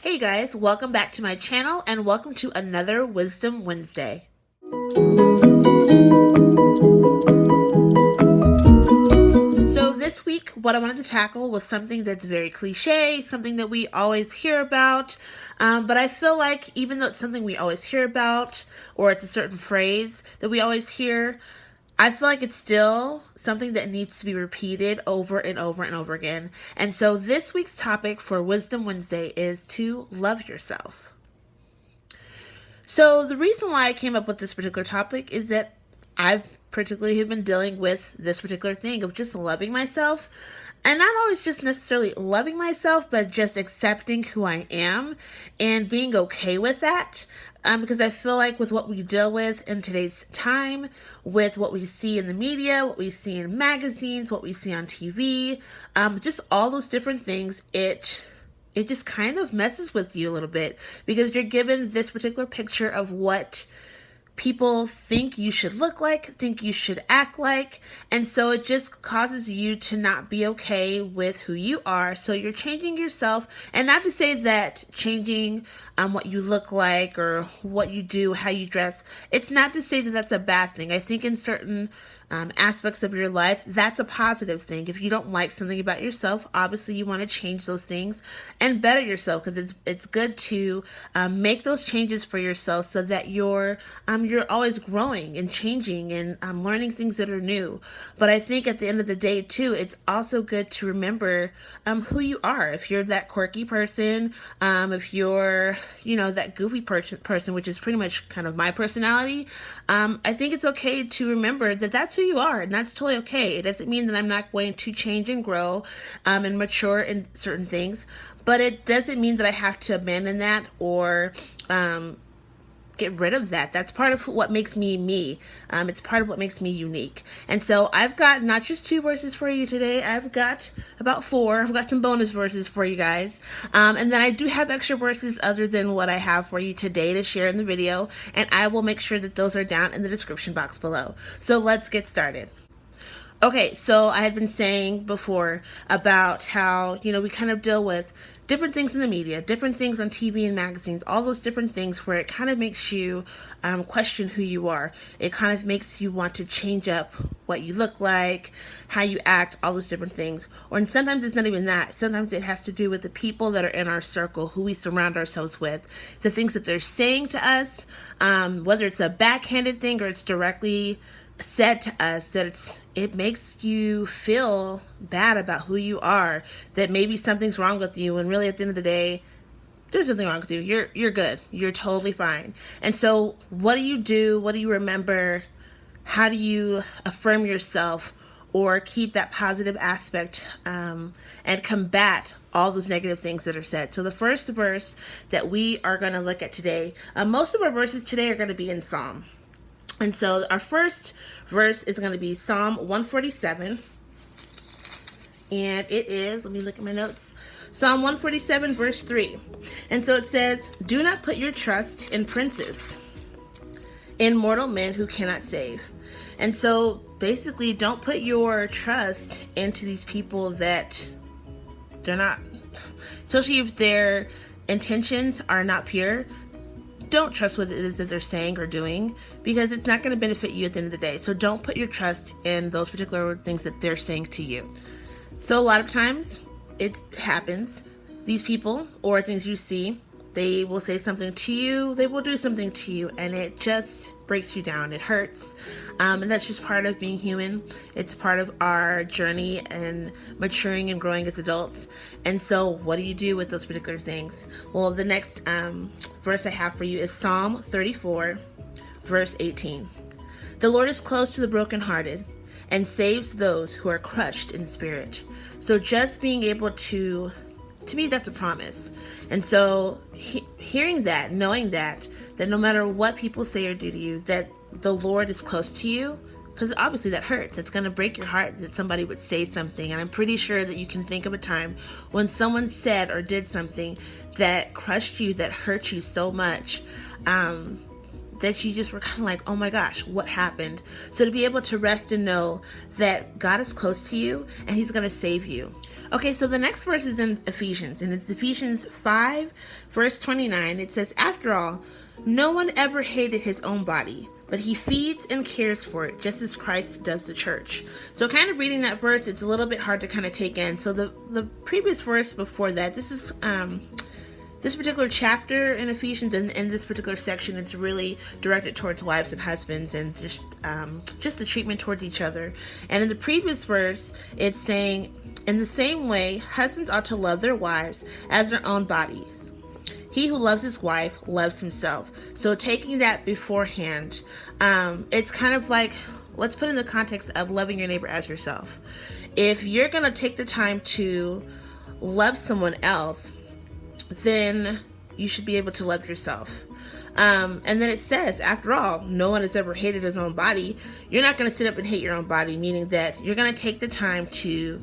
Hey guys, welcome back to my channel and welcome to another Wisdom Wednesday. So this week, what I wanted to tackle was something that's very cliche, something that we always hear about, but I feel like even though it's something we always hear about, or it's a certain phrase that we always hear, I feel like it's still something that needs to be repeated over and over and over again. And so this week's topic for Wisdom Wednesday is to love yourself. So the reason why I came up with this particular topic is that I've particularly have been dealing with this particular thing of just loving myself. And not always just necessarily loving myself, but just accepting who I am and being okay with that. Because I feel like with what we deal with in today's time, with what we see in the media, what we see in magazines, what we see on TV, just all those different things, it just kind of messes with you a little bit because you're given this particular picture of what people think you should look like, think you should act like, and so it just causes you to not be okay with who you are. So you're changing yourself, and not to say that changing what you look like or what you do, how you dress, it's not to say that that's a bad thing. I think in certain aspects of your life, that's a positive thing. If you don't like something about yourself, obviously you want to change those things and better yourself, because it's good to make those changes for yourself so that you're always growing and changing and learning things that are new. But I think at the end of the day too, it's also good to remember who you are. If you're that quirky person, if you're that goofy person, which is pretty much kind of my personality, I think it's okay to remember that that's who you are, and that's totally okay. It doesn't mean that I'm not going to change and grow and mature in certain things, but it doesn't mean that I have to abandon that or get rid of that. That's part of what makes me me. It's part of what makes me unique. And so I've got not just 2 verses for you today, I've got about 4. I've got some bonus verses for you guys. And then I do have extra verses other than what I have for you today to share in the video. And I will make sure that those are down in the description box below. So let's get started. Okay, so I had been saying before about how, we kind of deal with different things in the media, different things on TV and magazines, all those different things where it kind of makes you question who you are. It kind of makes you want to change up what you look like, how you act, all those different things. And sometimes it's not even that. Sometimes it has to do with the people that are in our circle, who we surround ourselves with, the things that they're saying to us, whether it's a backhanded thing or it's directly said to us, that it makes you feel bad about who you are, that maybe something's wrong with you, and really at the end of the day, there's nothing wrong with you. You're good. You're totally fine. And so what do you do? What do you remember? How do you affirm yourself or keep that positive aspect and combat all those negative things that are said? So the first verse that we are going to look at today, most of our verses today are going to be in Psalm. And so our first verse is going to be Psalm 147. And it is, let me look at my notes, Psalm 147 verse 3. And so it says, "Do not put your trust in princes, in mortal men who cannot save." And so basically, don't put your trust into these people that they're not, especially if their intentions are not pure. Don't trust what it is that they're saying or doing, because it's not going to benefit you at the end of the day. So don't put your trust in those particular things that they're saying to you. So a lot of times it happens, these people or things you see, they will say something to you, they will do something to you, and it just breaks you down. It hurts. And that's just part of being human. It's part of our journey and maturing and growing as adults. And so what do you do with those particular things? Well, the next verse I have for you is Psalm 34, verse 18. "The Lord is close to the brokenhearted and saves those who are crushed in spirit." So just being able to me, that's a promise. And so hearing that, knowing that no matter what people say or do to you, that the Lord is close to you, because obviously that hurts. It's going to break your heart that somebody would say something. And I'm pretty sure that you can think of a time when someone said or did something that crushed you, that hurt you so much, that you just were kind of like, oh my gosh, what happened? So to be able to rest and know that God is close to you and He's going to save you. Okay, so the next verse is in Ephesians, and it's Ephesians 5, verse 29. It says, "After all, no one ever hated his own body, but he feeds and cares for it, just as Christ does the church." So kind of reading that verse, it's a little bit hard to kind of take in. So the previous verse before that, this is this particular chapter in Ephesians, and in this particular section, it's really directed towards wives and husbands, and just the treatment towards each other. And in the previous verse, it's saying, "In the same way, husbands ought to love their wives as their own bodies. He who loves his wife loves himself." So taking that beforehand, it's kind of like, let's put in the context of loving your neighbor as yourself. If you're going to take the time to love someone else, then you should be able to love yourself. And then it says, after all, no one has ever hated his own body. You're not going to sit up and hate your own body, meaning that you're going to take the time to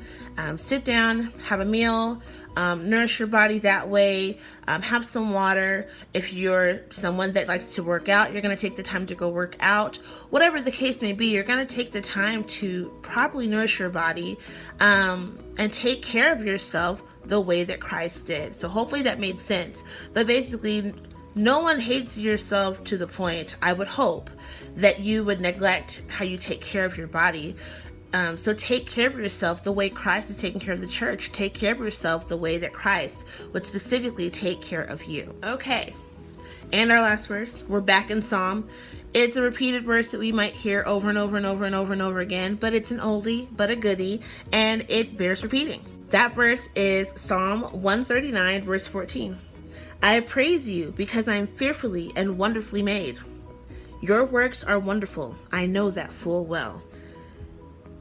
sit down, have a meal, nourish your body that way, have some water. If you're someone that likes to work out, you're going to take the time to go work out. Whatever the case may be, you're going to take the time to properly nourish your body and take care of yourself the way that Christ did. So hopefully that made sense. But basically, no one hates yourself to the point, I would hope, that you would neglect how you take care of your body. So take care of yourself the way Christ is taking care of the church. Take care of yourself the way that Christ would specifically take care of you. Okay, and our last verse, we're back in Psalm. It's a repeated verse that we might hear over and over and over and over and over again, but it's an oldie but a goodie, and it bears repeating. That verse is Psalm 139, verse 14. "I praise you because I am fearfully and wonderfully made. Your works are wonderful. I know that full well."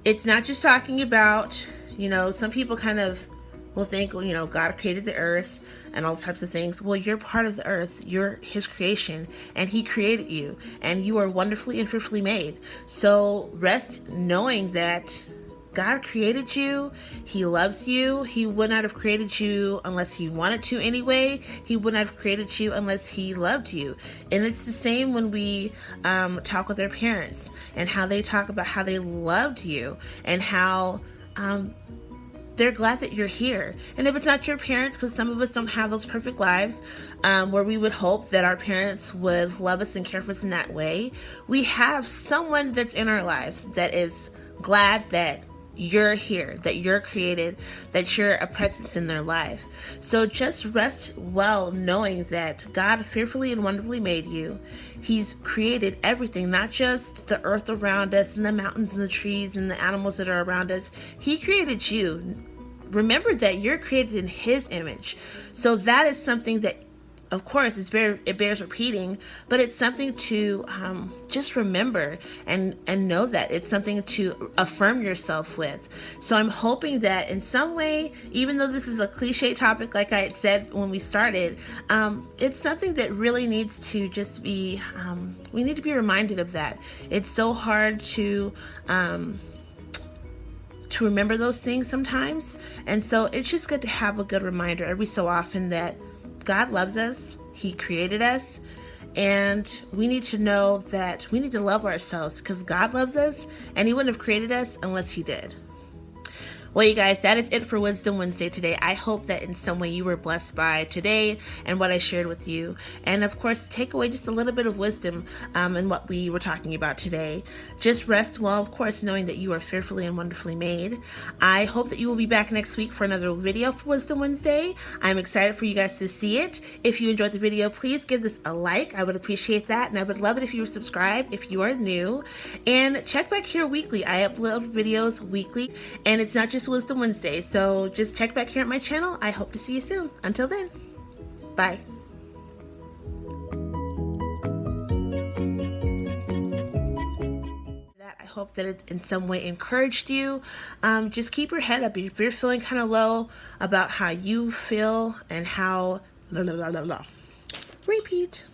It's not just talking about, some people kind of will think, God created the earth and all types of things. Well, you're part of the earth. You're his creation, and he created you, and you are wonderfully and fearfully made. So rest knowing that God created you. He loves you. He would not have created you unless he wanted to anyway. He would not have created you unless he loved you. And it's the same when we talk with our parents and how they talk about how they loved you and how they're glad that you're here. And if it's not your parents, because some of us don't have those perfect lives where we would hope that our parents would love us and care for us in that way, we have someone that's in our life that is glad that you're here, that you're created, that you're a presence in their life. So just rest well knowing that God fearfully and wonderfully made you. He's created everything, not just the earth around us and the mountains and the trees and the animals that are around us. He created you. Remember that you're created in his image. So that is something that, of course, it bears repeating, but it's something to just remember and know that it's something to affirm yourself with. So I'm hoping that in some way, even though this is a cliche topic, like I had said when we started, it's something that really needs to just be, we need to be reminded of that. It's so hard to remember those things sometimes. And so it's just good to have a good reminder every so often that God loves us, he created us, and we need to know that we need to love ourselves because God loves us and he wouldn't have created us unless he did. Well, you guys, that is it for Wisdom Wednesday today. I hope that in some way you were blessed by today and what I shared with you. And of course, take away just a little bit of wisdom in what we were talking about today. Just rest well, of course, knowing that you are fearfully and wonderfully made. I hope that you will be back next week for another video for Wisdom Wednesday. I'm excited for you guys to see it. If you enjoyed the video, please give this a like. I would appreciate that. And I would love it if you would subscribe if you are new. And check back here weekly. I upload videos weekly, and it's not just Wisdom Wednesday, so just check back here at my channel. I hope to see you soon. Until then, bye. I hope that it in some way encouraged you. Just keep your head up. If you're feeling kind of low about how you feel and how repeat.